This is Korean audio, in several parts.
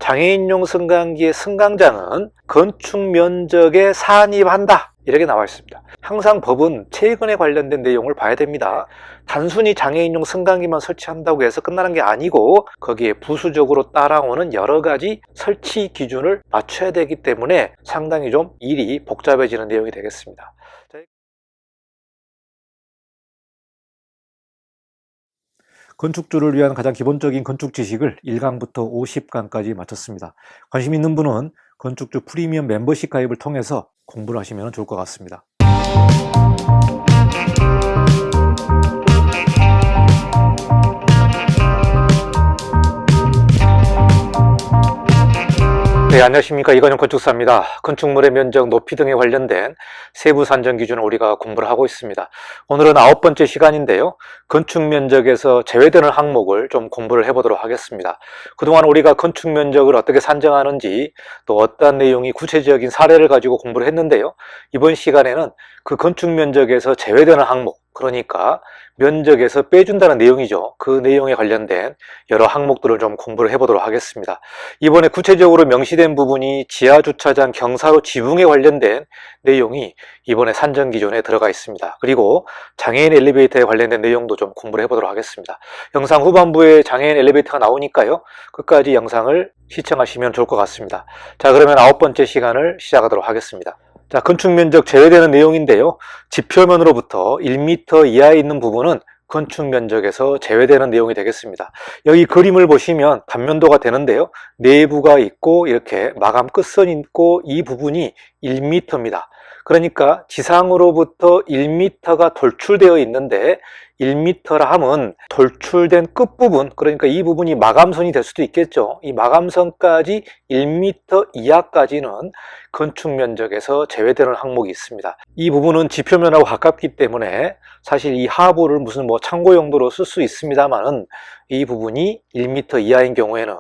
장애인용 승강기의 승강장은 건축 면적에 산입한다, 이렇게 나와 있습니다. 항상 법은 최근에 관련된 내용을 봐야 됩니다. 단순히 장애인용 승강기만 설치한다고 해서 끝나는 게 아니고 거기에 부수적으로 따라오는 여러 가지 설치 기준을 맞춰야 되기 때문에 상당히 좀 일이 복잡해지는 내용이 되겠습니다. 건축주를 위한 가장 기본적인 건축 지식을 1강부터 50강까지 마쳤습니다. 관심 있는 분은 건축주 프리미엄 멤버십 가입을 통해서 공부를 하시면 좋을 것 같습니다. 네, 안녕하십니까. 이건영 건축사입니다. 건축물의 면적, 높이 등에 관련된 세부 산정 기준을 우리가 공부를 하고 있습니다. 오늘은 9번째 시간인데요. 건축 면적에서 제외되는 항목을 좀 공부를 해보도록 하겠습니다. 그동안 우리가 건축 면적을 어떻게 산정하는지, 또 어떤 내용이 구체적인 사례를 가지고 공부를 했는데요. 이번 시간에는 그 건축 면적에서 제외되는 항목, 그러니까 면적에서 빼준다는 내용이죠. 그 내용에 관련된 여러 항목들을 좀 공부를 해보도록 하겠습니다. 이번에 구체적으로 명시된 부분이 지하주차장 경사로 지붕에 관련된 내용이 이번에 산정 기준에 들어가 있습니다. 그리고 장애인 엘리베이터에 관련된 내용도 좀 공부를 해보도록 하겠습니다. 영상 후반부에 장애인 엘리베이터가 나오니까요. 끝까지 영상을 시청하시면 좋을 것 같습니다. 자, 그러면 9번째 시간을 시작하도록 하겠습니다. 자, 건축 면적 제외되는 내용인데요. 지표면으로부터 1m 이하에 있는 부분은 건축 면적에서 제외되는 내용이 되겠습니다. 여기 그림을 보시면 단면도가 되는데요. 내부가 있고 이렇게 마감 끝선이 있고 이 부분이 1m입니다. 그러니까 지상으로부터 1m가 돌출되어 있는데 1m라 함은 돌출된 끝부분, 그러니까 이 부분이 마감선이 될 수도 있겠죠. 이 마감선까지 1m 이하까지는 건축 면적에서 제외되는 항목이 있습니다. 이 부분은 지표면하고 가깝기 때문에 사실 이 하부를 무슨 참고 용도로 쓸 수 있습니다만은 이 부분이 1m 이하인 경우에는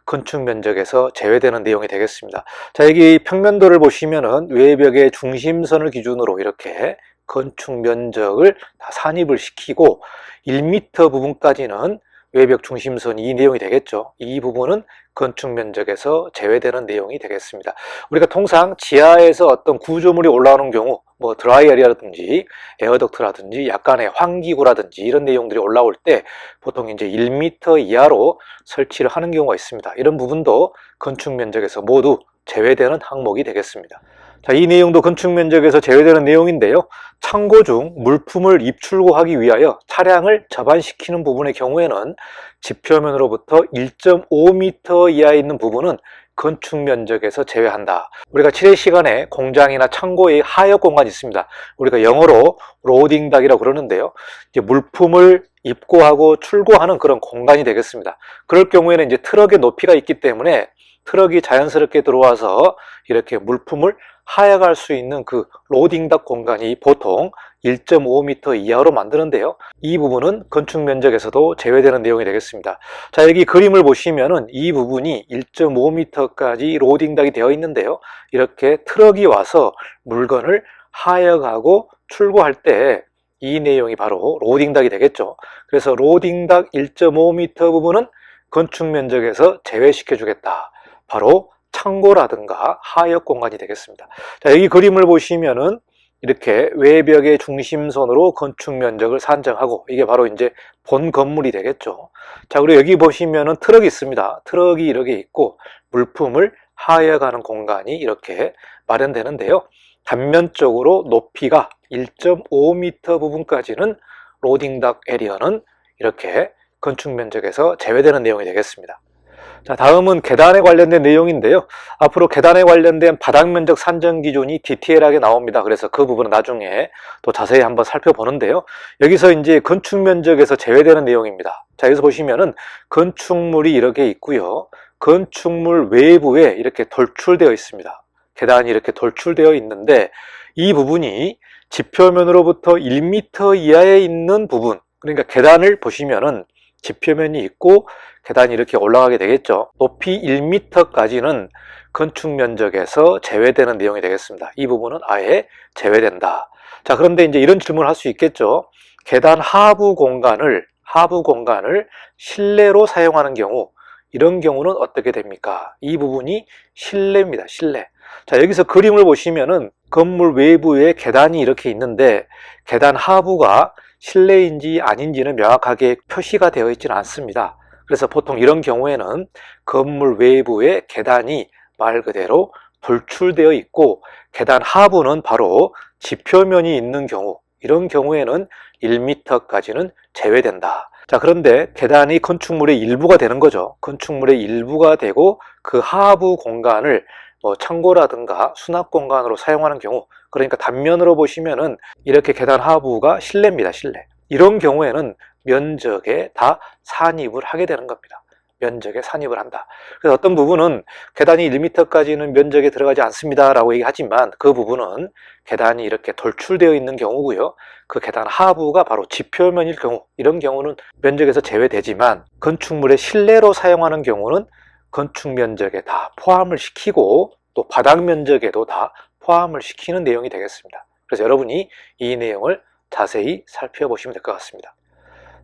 건축 면적에서 제외되는 내용이 되겠습니다. 자, 여기 평면도를 보시면은 외벽의 중심선을 기준으로 이렇게 건축 면적을 다 산입을 시키고 1m 부분까지는 외벽 중심선 이 내용이 되겠죠. 이 부분은 건축 면적에서 제외되는 내용이 되겠습니다. 우리가 통상 지하에서 어떤 구조물이 올라오는 경우 드라이어리라든지 에어덕트라든지 약간의 환기구라든지 이런 내용들이 올라올 때 보통 이제 1m 이하로 설치를 하는 경우가 있습니다. 이런 부분도 건축 면적에서 모두 제외되는 항목이 되겠습니다. 자, 이 내용도 건축 면적에서 제외되는 내용인데요. 창고 중 물품을 입출고하기 위하여 차량을 접안시키는 부분의 경우에는 지표면으로부터 1.5m 이하에 있는 부분은 건축 면적에서 제외한다. 우리가 7회 시간에 공장이나 창고의 하역 공간이 있습니다. 우리가 영어로 로딩닥이라고 그러는데요. 이제 물품을 입고하고 출고하는 그런 공간이 되겠습니다. 그럴 경우에는 이제 트럭의 높이가 있기 때문에 트럭이 자연스럽게 들어와서 이렇게 물품을 하역할 수 있는 그 로딩닥 공간이 보통 1.5m 이하로 만드는데요. 이 부분은 건축 면적에서도 제외되는 내용이 되겠습니다. 자, 여기 그림을 보시면은 이 부분이 1.5m까지 로딩닥이 되어 있는데요. 이렇게 트럭이 와서 물건을 하역하고 출고할 때 이 내용이 바로 로딩닥이 되겠죠. 그래서 로딩닥 1.5m 부분은 건축 면적에서 제외시켜 주겠다. 바로 창고라든가 하역 공간이 되겠습니다. 자, 여기 그림을 보시면은 이렇게 외벽의 중심선으로 건축 면적을 산정하고 이게 바로 이제 본 건물이 되겠죠. 자, 그리고 여기 보시면은 트럭이 있습니다. 트럭이 이렇게 있고 물품을 하역하는 공간이 이렇게 마련되는데요. 단면적으로 높이가 1.5m 부분까지는 로딩닥 에리어는 이렇게 건축 면적에서 제외되는 내용이 되겠습니다. 자, 다음은 계단에 관련된 내용인데요. 앞으로 계단에 관련된 바닥 면적 산정 기준이 디테일하게 나옵니다. 그래서 그 부분은 나중에 또 자세히 한번 살펴보는데요. 여기서 이제 건축 면적에서 제외되는 내용입니다. 자, 여기서 보시면은 건축물이 이렇게 있고요. 건축물 외부에 이렇게 돌출되어 있습니다. 계단이 이렇게 돌출되어 있는데 이 부분이 지표면으로부터 1m 이하에 있는 부분, 그러니까 계단을 보시면은 지표면이 있고 계단이 이렇게 올라가게 되겠죠. 높이 1m까지는 건축 면적에서 제외되는 내용이 되겠습니다. 이 부분은 아예 제외된다. 자, 그런데 이제 이런 질문을 할 수 있겠죠. 계단 하부 공간을 실내로 사용하는 경우 이런 경우는 어떻게 됩니까? 이 부분이 실내입니다. 실내. 자, 여기서 그림을 보시면은 건물 외부에 계단이 이렇게 있는데 계단 하부가 실내인지 아닌지는 명확하게 표시가 되어 있지는 않습니다. 그래서 보통 이런 경우에는 건물 외부에 계단이 말 그대로 돌출되어 있고 계단 하부는 바로 지표면이 있는 경우, 이런 경우에는 1m까지는 제외된다. 자, 그런데 계단이 건축물의 일부가 되는 거죠. 건축물의 일부가 되고 그 하부 공간을 창고라든가 수납 공간으로 사용하는 경우, 그러니까 단면으로 보시면은 이렇게 계단 하부가 실내입니다. 실내. 이런 경우에는 면적에 다 산입을 하게 되는 겁니다. 면적에 산입을 한다. 그래서 어떤 부분은 계단이 1m까지는 면적에 들어가지 않습니다 라고 얘기하지만 그 부분은 계단이 이렇게 돌출되어 있는 경우고요. 그 계단 하부가 바로 지표면일 경우, 이런 경우는 면적에서 제외되지만 건축물의 실내로 사용하는 경우는 건축 면적에 다 포함을 시키고 또 바닥 면적에도 다 포함을 시키는 내용이 되겠습니다. 그래서 여러분이 이 내용을 자세히 살펴보시면 될 것 같습니다.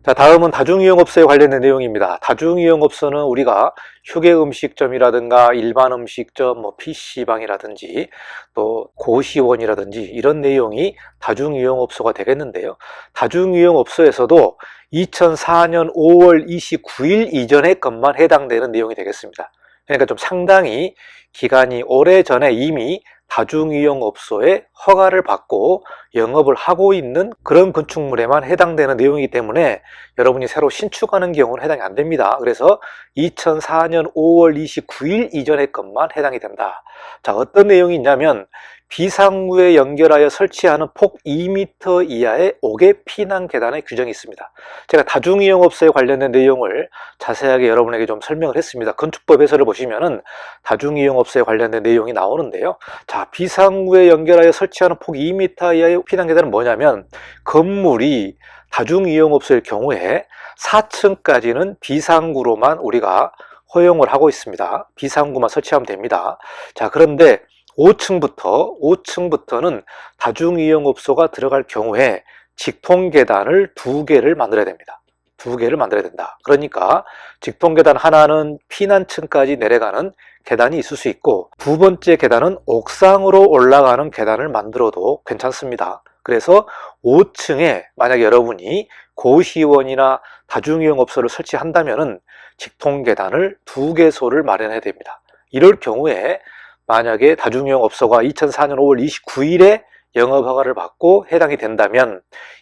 자, 다음은 다중이용업소에 관련된 내용입니다. 다중이용업소는 우리가 휴게음식점이라든가 일반 음식점, PC방이라든지 또 고시원이라든지 이런 내용이 다중이용업소가 되겠는데요. 다중이용업소에서도 2004년 5월 29일 이전의 것만 해당되는 내용이 되겠습니다. 그러니까 좀 상당히 기간이 오래전에 이미 다중이용업소에 허가를 받고 영업을 하고 있는 그런 건축물에만 해당되는 내용이기 때문에 여러분이 새로 신축하는 경우는 해당이 안 됩니다. 그래서 2004년 5월 29일 이전의 것만 해당이 된다. 자, 어떤 내용이 있냐면 비상구에 연결하여 설치하는 폭 2m 이하의 옥외 피난 계단의 규정이 있습니다. 제가 다중이용업소에 관련된 내용을 자세하게 여러분에게 좀 설명을 했습니다. 건축법 해설을 보시면은 다중이용업소에 관련된 내용이 나오는데요. 자, 비상구에 연결하여 설치하는 폭 2m 이하의 피난 계단은 뭐냐면 건물이 다중이용업소일 경우에 4층까지는 비상구로만 우리가 허용을 하고 있습니다. 비상구만 설치하면 됩니다. 자, 그런데 5층부터는 다중이용업소가 들어갈 경우에 직통계단을 2개를 만들어야 됩니다. 2개를 만들어야 된다. 그러니까 직통계단 하나는 피난층까지 내려가는 계단이 있을 수 있고 두 번째 계단은 옥상으로 올라가는 계단을 만들어도 괜찮습니다. 그래서 5층에 만약에 여러분이 고시원이나 다중이용업소를 설치한다면은 직통계단을 2개소를 마련해야 됩니다. 이럴 경우에 만약에 다중이용업소가 2004년 5월 29일에 영업허가를 받고 해당이 된다면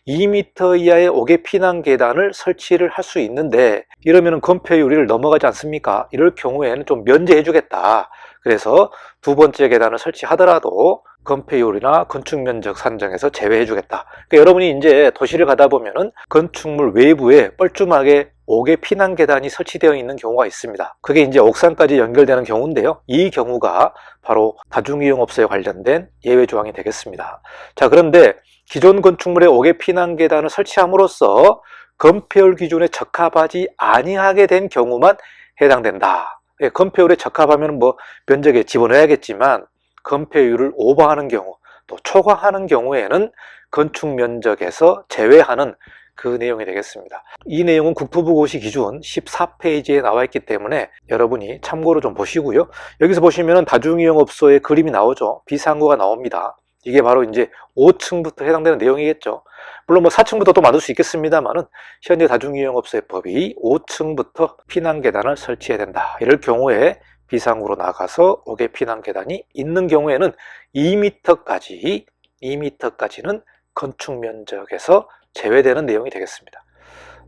2m 이하의 옥외 피난 계단을 설치를 할 수 있는데 이러면 건폐율을 넘어가지 않습니까? 이럴 경우에는 좀 면제해 주겠다. 그래서 두 번째 계단을 설치하더라도 건폐율이나 건축면적 산정에서 제외해 주겠다. 그러니까 여러분이 이제 도시를 가다 보면은 건축물 외부에 뻘쭘하게 옥외 피난 계단이 설치되어 있는 경우가 있습니다. 그게 이제 옥상까지 연결되는 경우인데요. 이 경우가 바로 다중이용업소에 관련된 예외 조항이 되겠습니다. 자, 그런데 기존 건축물에 옥외 피난 계단을 설치함으로써 건폐율 기준에 적합하지 아니하게 된 경우만 해당된다. 건폐율에 적합하면 면적에 집어넣어야겠지만 건폐율을 오버하는 경우 또 초과하는 경우에는 건축 면적에서 제외하는 그 내용이 되겠습니다. 이 내용은 국토부 고시 기준 14페이지에 나와 있기 때문에 여러분이 참고로 좀 보시고요. 여기서 보시면은 다중이용업소의 그림이 나오죠. 비상구가 나옵니다. 이게 바로 이제 5층부터 해당되는 내용이겠죠. 물론 4층부터 또 만들 수 있겠습니다만은 현재 다중이용업소의 법이 5층부터 피난 계단을 설치해야 된다. 이럴 경우에 비상구로 나가서 옥외 피난 계단이 있는 경우에는 2m까지는 건축 면적에서 제외되는 내용이 되겠습니다.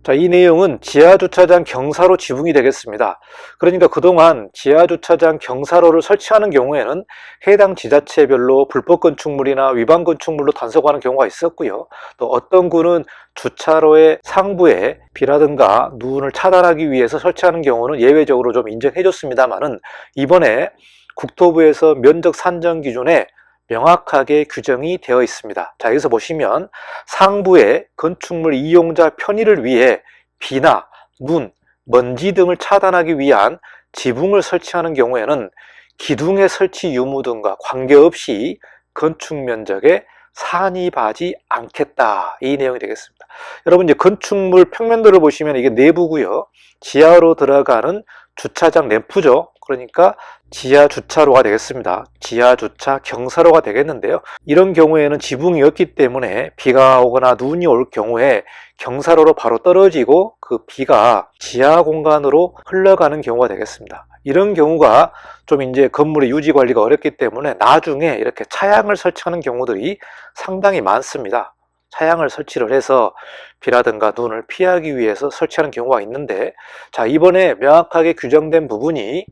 자, 이 내용은 지하주차장 경사로 지붕이 되겠습니다. 그러니까 그동안 지하주차장 경사로를 설치하는 경우에는 해당 지자체별로 불법 건축물이나 위반 건축물로 단속하는 경우가 있었고요. 또 어떤 구는 주차로의 상부에 비라든가 눈을 차단하기 위해서 설치하는 경우는 예외적으로 좀 인정해 줬습니다만은 이번에 국토부에서 면적 산정 기준에 명확하게 규정이 되어 있습니다. 자, 여기서 보시면 상부에 건축물 이용자 편의를 위해 비나 눈, 먼지 등을 차단하기 위한 지붕을 설치하는 경우에는 기둥의 설치 유무 등과 관계없이 건축 면적에 산입하지 않겠다. 이 내용이 되겠습니다. 여러분 이제 건축물 평면도를 보시면 이게 내부고요. 지하로 들어가는 주차장 램프죠. 그러니까 지하 주차로가 되겠습니다. 지하 주차 경사로가 되겠는데요. 이런 경우에는 지붕이 없기 때문에 비가 오거나 눈이 올 경우에 경사로로 바로 떨어지고 그 비가 지하 공간으로 흘러가는 경우가 되겠습니다. 이런 경우가 좀 이제 건물의 유지 관리가 어렵기 때문에 나중에 이렇게 차양을 설치하는 경우들이 상당히 많습니다. 차양을 설치를 해서 비라든가 눈을 피하기 위해서 설치하는 경우가 있는데, 자, 이번에 명확하게 규정된 부분이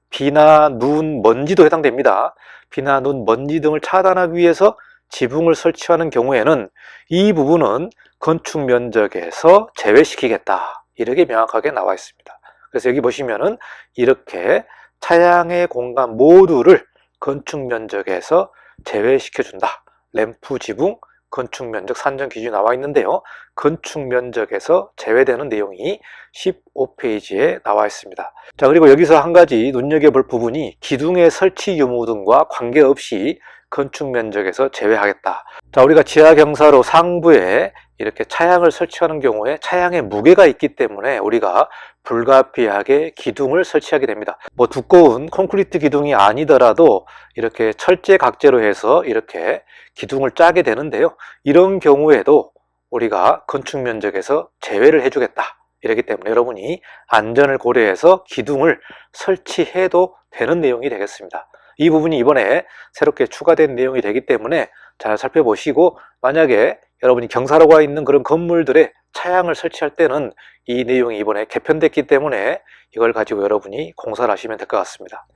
비나 눈, 먼지도 해당됩니다. 비나 눈, 먼지 등을 차단하기 위해서 지붕을 설치하는 경우에는 이 부분은 건축 면적에서 제외시키겠다, 이렇게 명확하게 나와 있습니다. 그래서 여기 보시면은 이렇게 차양의 공간 모두를 건축 면적에서 제외시켜준다. 램프, 지붕, 건축 면적 산정 기준이 나와 있는데요. 건축 면적에서 제외되는 내용이 15페이지에 나와 있습니다. 자, 그리고 여기서 한 가지 눈여겨볼 부분이 기둥의 설치 유무 등과 관계없이 건축 면적에서 제외하겠다. 자, 우리가 지하 경사로 상부에 이렇게 차양을 설치하는 경우에 차양의 무게가 있기 때문에 우리가 불가피하게 기둥을 설치하게 됩니다. 뭐 두꺼운 콘크리트 기둥이 아니더라도 이렇게 철제 각재로 해서 이렇게 기둥을 짜게 되는데요. 이런 경우에도 우리가 건축 면적에서 제외를 해주겠다. 이렇기 때문에 여러분이 안전을 고려해서 기둥을 설치해도 되는 내용이 되겠습니다. 이 부분이 이번에 새롭게 추가된 내용이 되기 때문에 잘 살펴보시고, 만약에 여러분이 경사로가 있는 그런 건물들에 차양을 설치할 때는 이 내용이 이번에 개편됐기 때문에 이걸 가지고 여러분이 공사를 하시면 될 것 같습니다.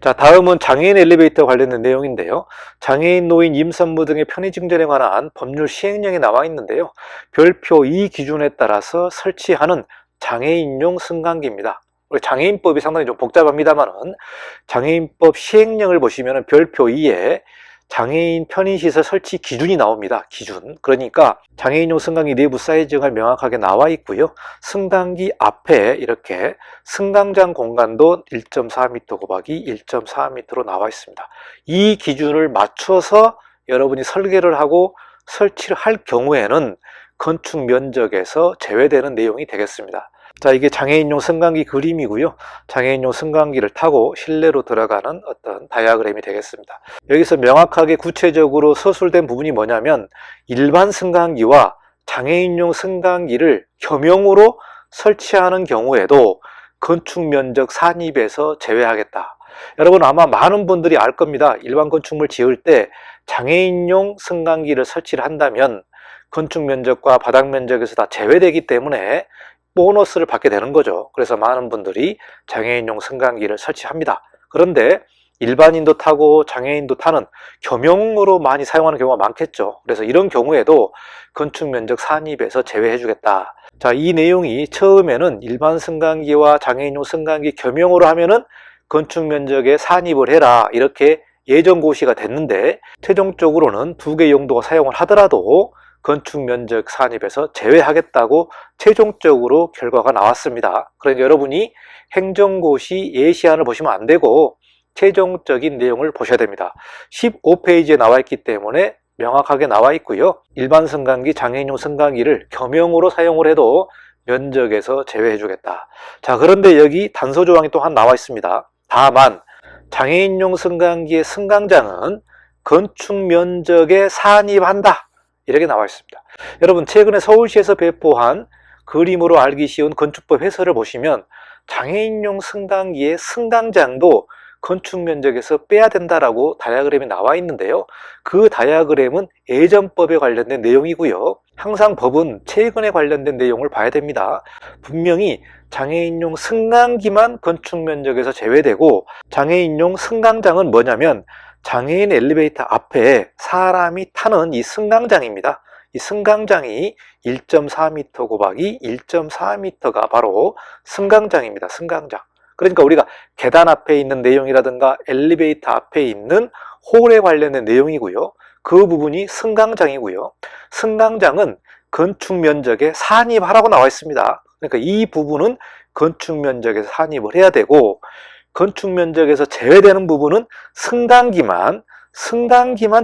자, 다음은 장애인 엘리베이터 관련된 내용인데요. 장애인, 노인, 임산부 등의 편의 증진에 관한 법률 시행령이 나와 있는데요. 별표 2 기준에 따라서 설치하는 장애인용 승강기입니다. 우리 장애인법이 상당히 좀 복잡합니다만은 장애인법 시행령을 보시면 별표 2에 장애인 편의시설 설치 기준이 나옵니다. 기준. 그러니까 장애인용 승강기 내부 사이즈가 명확하게 나와 있고요. 승강기 앞에 이렇게 승강장 공간도 1.4m 곱하기 1.4m로 나와 있습니다. 이 기준을 맞춰서 여러분이 설계를 하고 설치를 할 경우에는 건축 면적에서 제외되는 내용이 되겠습니다. 자, 이게 장애인용 승강기 그림이고요. 장애인용 승강기를 타고 실내로 들어가는 어떤 다이아그램이 되겠습니다. 여기서 명확하게 구체적으로 서술된 부분이 뭐냐면 일반 승강기와 장애인용 승강기를 겸용으로 설치하는 경우에도 건축 면적 산입에서 제외하겠다. 여러분 아마 많은 분들이 알 겁니다. 일반 건축물 지을 때 장애인용 승강기를 설치를 한다면 건축 면적과 바닥 면적에서 다 제외되기 때문에 보너스를 받게 되는 거죠. 그래서 많은 분들이 장애인용 승강기를 설치합니다. 그런데 일반인도 타고 장애인도 타는 겸용으로 많이 사용하는 경우가 많겠죠. 그래서 이런 경우에도 건축 면적 산입에서 제외해 주겠다. 자, 이 내용이 처음에는 일반 승강기와 장애인용 승강기 겸용으로 하면은 건축 면적에 산입을 해라, 이렇게 예전 고시가 됐는데 최종적으로는 두 개 용도가 사용을 하더라도 건축 면적 산입에서 제외하겠다고 최종적으로 결과가 나왔습니다. 그러니까 여러분이 행정고시 예시안을 보시면 안 되고 최종적인 내용을 보셔야 됩니다. 15페이지에 나와 있기 때문에 명확하게 나와 있고요. 일반 승강기, 장애인용 승강기를 겸용으로 사용을 해도 면적에서 제외해 주겠다. 자, 그런데 여기 단서 조항이 또 한 나와 있습니다. 다만 장애인용 승강기의 승강장은 건축 면적에 산입한다, 이렇게 나와 있습니다. 여러분 최근에 서울시에서 배포한 그림으로 알기 쉬운 건축법 해설을 보시면 장애인용 승강기의 승강장도 건축 면적에서 빼야 된다라고 다이아그램이 나와 있는데요. 그 다이아그램은 예전법에 관련된 내용이고요. 항상 법은 최근에 관련된 내용을 봐야 됩니다. 분명히 장애인용 승강기만 건축 면적에서 제외되고 제외되고 승강장은 뭐냐면 장애인 엘리베이터 앞에 사람이 타는 이 승강장입니다. 이 승강장이 1.4m 곱하기 1.4m가 바로 승강장입니다. 승강장. 그러니까 우리가 계단 앞에 있는 내용이라든가 엘리베이터 앞에 있는 홀에 관련된 내용이고요. 그 부분이 승강장이고요. 승강장은 건축 면적에 산입하라고 나와 있습니다. 그러니까 이 부분은 건축 면적에서 산입을 해야 되고, 건축 면적에서 제외되는 부분은 승강기만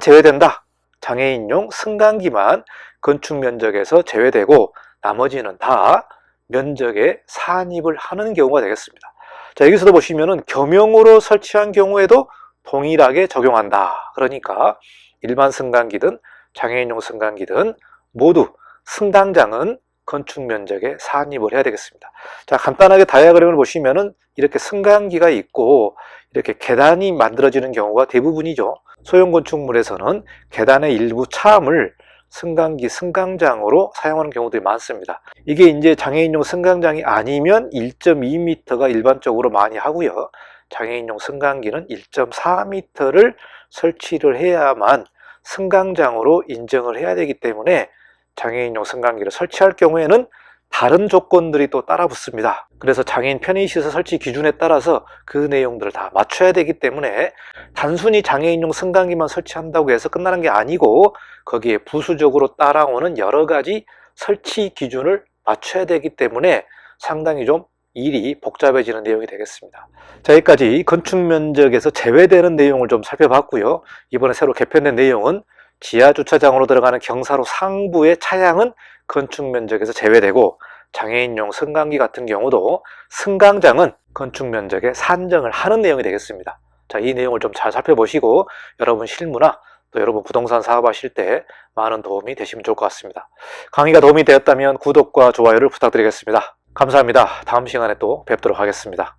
제외된다. 장애인용 승강기만 건축 면적에서 제외되고 나머지는 다 면적에 산입을 하는 경우가 되겠습니다. 자, 여기서도 보시면은 겸용으로 설치한 경우에도 동일하게 적용한다. 그러니까 일반 승강기든 장애인용 승강기든 모두 승강장은 건축 면적에 산입을 해야 되겠습니다. 자, 간단하게 다이어그램을 보시면은 이렇게 승강기가 있고 이렇게 계단이 만들어지는 경우가 대부분이죠. 소형 건축물에서는 계단의 일부 차암을 승강기, 승강장으로 사용하는 경우들이 많습니다. 이게 이제 장애인용 승강장이 아니면 1.2m가 일반적으로 많이 하고요. 장애인용 승강기는 1.4m를 설치를 해야만 승강장으로 인정을 해야 되기 때문에 장애인용 승강기를 설치할 경우에는 다른 조건들이 또 따라 붙습니다. 그래서 장애인 편의시설 설치 기준에 따라서 그 내용들을 다 맞춰야 되기 때문에 단순히 장애인용 승강기만 설치한다고 해서 끝나는 게 아니고 거기에 부수적으로 따라오는 여러 가지 설치 기준을 맞춰야 되기 때문에 상당히 좀 일이 복잡해지는 내용이 되겠습니다. 자, 여기까지 건축 면적에서 제외되는 내용을 좀 살펴봤고요. 이번에 새로 개편된 내용은 지하 주차장으로 들어가는 경사로 상부의 차량은 건축 면적에서 제외되고 장애인용 승강기 같은 경우도 승강장은 건축 면적에 산정을 하는 내용이 되겠습니다. 자, 이 내용을 좀 잘 살펴보시고 여러분 실무나 또 여러분 부동산 사업하실 때 많은 도움이 되시면 좋을 것 같습니다. 강의가 도움이 되었다면 구독과 좋아요를 부탁드리겠습니다. 감사합니다. 다음 시간에 또 뵙도록 하겠습니다.